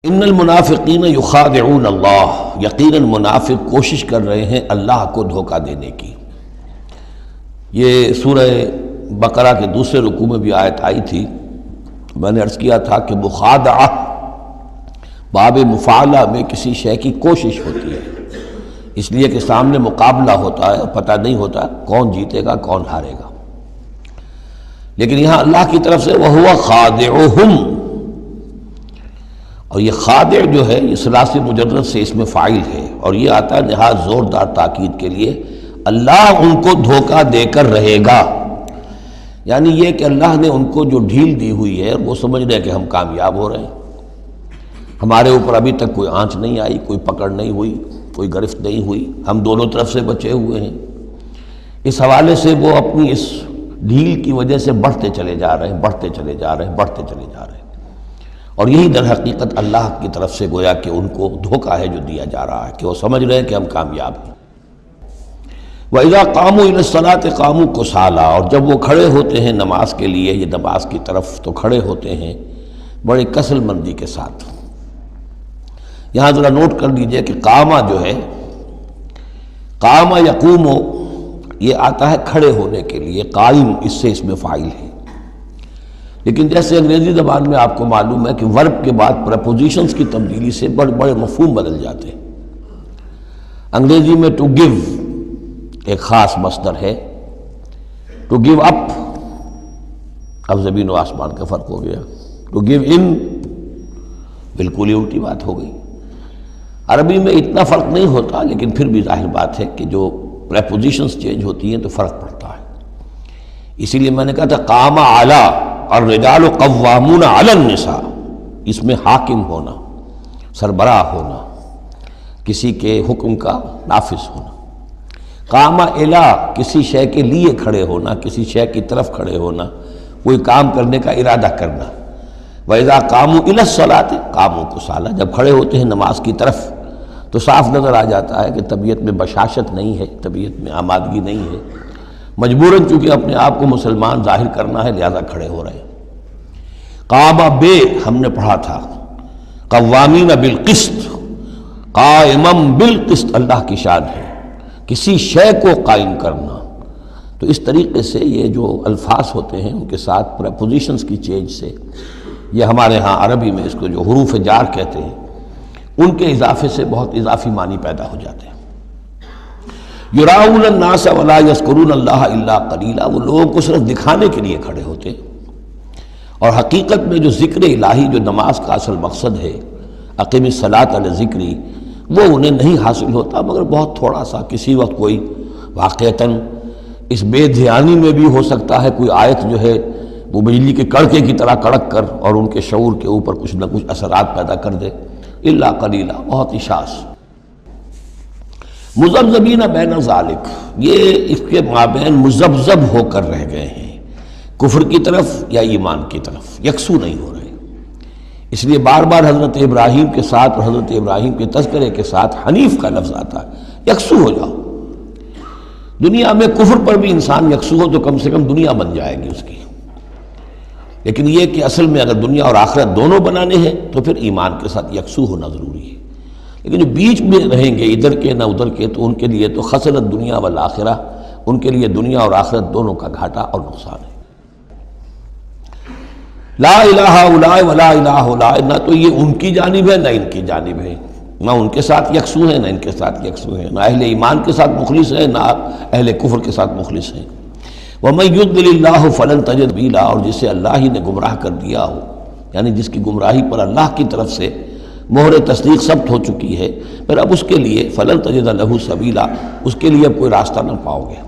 ان المنافقین یخادعون اللہ، یقیناً منافق کوشش کر رہے ہیں اللہ کو دھوکہ دینے کی۔ یہ سورہ بقرہ کے دوسرے رکوع میں بھی آیت آئی تھی۔ میں نے عرض کیا تھا کہ مخادعہ باب مفعلہ میں کسی شے کی کوشش ہوتی ہے، اس لیے کہ سامنے مقابلہ ہوتا ہے، پتہ نہیں ہوتا کون جیتے گا کون ہارے گا، لیکن یہاں اللہ کی طرف سے وَهُوَ خَادِعُهُمْ، اور یہ خادع جو ہے یہ ثلاثی مجرد سے اس میں فاعل ہے، اور یہ آتا ہے نہایت زوردار تاکید کے لیے، اللہ ان کو دھوکہ دے کر رہے گا، یعنی یہ کہ اللہ نے ان کو جو ڈھیل دی ہوئی ہے وہ سمجھ رہے کہ ہم کامیاب ہو رہے ہیں، ہمارے اوپر ابھی تک کوئی آنچ نہیں آئی، کوئی پکڑ نہیں ہوئی، کوئی گرفت نہیں ہوئی، ہم دونوں طرف سے بچے ہوئے ہیں۔ اس حوالے سے وہ اپنی اس ڈھیل کی وجہ سے بڑھتے چلے جا رہے ہیں، بڑھتے چلے جا رہے ہیں، بڑھتے چلے جا رہے ہیں، اور یہی در حقیقت اللہ کی طرف سے گویا کہ ان کو دھوکہ ہے جو دیا جا رہا ہے، کہ وہ سمجھ رہے ہیں کہ ہم کامیاب ہیں۔ وَإِذَا قَامُوا إِلَى الصَّلَاةِ قَامُوا كُسَالَىٰ، اور جب وہ کھڑے ہوتے ہیں نماز کے لیے، یہ نماز کی طرف تو کھڑے ہوتے ہیں بڑے کسل مندی کے ساتھ۔ یہاں ذرا نوٹ کر لیجئے کہ قامہ جو ہے، قامہ یقوم، یہ آتا ہے کھڑے ہونے کے لیے، قائم اس سے اس میں فاعل ہے، لیکن جیسے انگریزی زبان میں آپ کو معلوم ہے کہ ورب کے بعد پریپوزیشنز کی تبدیلی سے بڑے بڑے مفہوم بدل جاتے ہیں۔ انگریزی میں ٹو گیو ایک خاص مصدر ہے، ٹو گیو اپ، اب زمین و آسمان کا فرق ہو گیا، ٹو گیو ان بالکل ہی الٹی بات ہو گئی۔ عربی میں اتنا فرق نہیں ہوتا، لیکن پھر بھی ظاہر بات ہے کہ جو پریپوزیشنز چینج ہوتی ہیں تو فرق پڑتا ہے، اسی لیے میں نے کہا تھا قام اعلیٰ الرجال قوامون علی النساء، اس میں حاکم ہونا، سربراہ ہونا، کسی کے حکم کا نافذ ہونا۔ قام الی، کسی شے کے لیے کھڑے ہونا، کسی شے کی طرف کھڑے ہونا، کوئی کام کرنے کا ارادہ کرنا۔ وَإِذَا قَامُوا إِلَى الصَّلَاةِ قَامُوا كُسَالَىٰ، جب کھڑے ہوتے ہیں نماز کی طرف تو صاف نظر آ جاتا ہے کہ طبیعت میں بشاشت نہیں ہے، طبیعت میں آمادگی نہیں ہے، مجبوراً چونکہ اپنے آپ کو مسلمان ظاہر کرنا ہے لہذا کھڑے ہو رہے ہیں۔ قام بے، ہم نے پڑھا تھا قوامین بالقسط، قائما بالقسط اللہ کی شان ہے، کسی شے کو قائم کرنا۔ تو اس طریقے سے یہ جو الفاظ ہوتے ہیں ان کے ساتھ پریپوزیشنز کی چینج سے، یہ ہمارے ہاں عربی میں اس کو جو حروف جار کہتے ہیں، ان کے اضافے سے بہت اضافی معنی پیدا ہو جاتے ہیں۔ یراؤن الناس ولا یذکرون اللہ الا قلیلا، وہ لوگوں کو صرف دکھانے کے لیے کھڑے ہوتے ہیں، اور حقیقت میں جو ذکر الہی جو نماز کا اصل مقصد ہے، اقیم الصلاۃ علی ذکری، وہ انہیں نہیں حاصل ہوتا، مگر بہت تھوڑا سا، کسی وقت کوئی واقعتاً اس بے دھیانی میں بھی ہو سکتا ہے کوئی آیت جو ہے وہ بجلی کے کڑکے کی طرح کڑک کر اور ان کے شعور کے اوپر کچھ نہ کچھ اثرات پیدا کر دے، الا قلیلا، بہت ہی شاذ۔ مذبذبین بین ذالک، یہ اس کے مابین مذبذب ہو کر رہ گئے ہیں، کفر کی طرف یا ایمان کی طرف، یکسو نہیں ہو رہے۔ اس لیے بار بار حضرت ابراہیم کے ساتھ اور حضرت ابراہیم کے تذکرے کے ساتھ حنیف کا لفظ آتا ہے، یکسو ہو جاؤ۔ دنیا میں کفر پر بھی انسان یکسو ہو تو کم سے کم دنیا بن جائے گی اس کی، لیکن یہ کہ اصل میں اگر دنیا اور آخرت دونوں بنانے ہیں تو پھر ایمان کے ساتھ یکسو ہونا ضروری ہے، لیکن جو بیچ میں رہیں گے ادھر کے نہ ادھر کے، تو ان کے لیے تو خسرت دنیا والآخرہ، ان کے لیے دنیا اور آخرت دونوں کا گھاٹا اور نقصان ہے۔ لا الہ الا ولا الہ الا، نہ تو یہ ان کی جانب ہے نہ ان کی جانب ہے، نہ ان کے ساتھ یکسو ہیں نہ ان کے ساتھ یکسو ہیں، نہ اہل ایمان کے ساتھ مخلص ہیں نہ اہل کفر کے ساتھ مخلص ہیں۔ وَمَن يُضْلِلِ اللَّهُ فَلَن تَجِدَ سَبِيلًا، اور جسے اللہ ہی نے گمراہ کر دیا ہو، یعنی جس کی گمراہی پر اللہ کی طرف سے مہر تصدیق ثبت ہو چکی ہے، پھر اب اس کے لیے فَلَن تَجِدَ لَهُ سَبِيلًا، اس کے لیے اب کوئی راستہ نہ پاؤ گے۔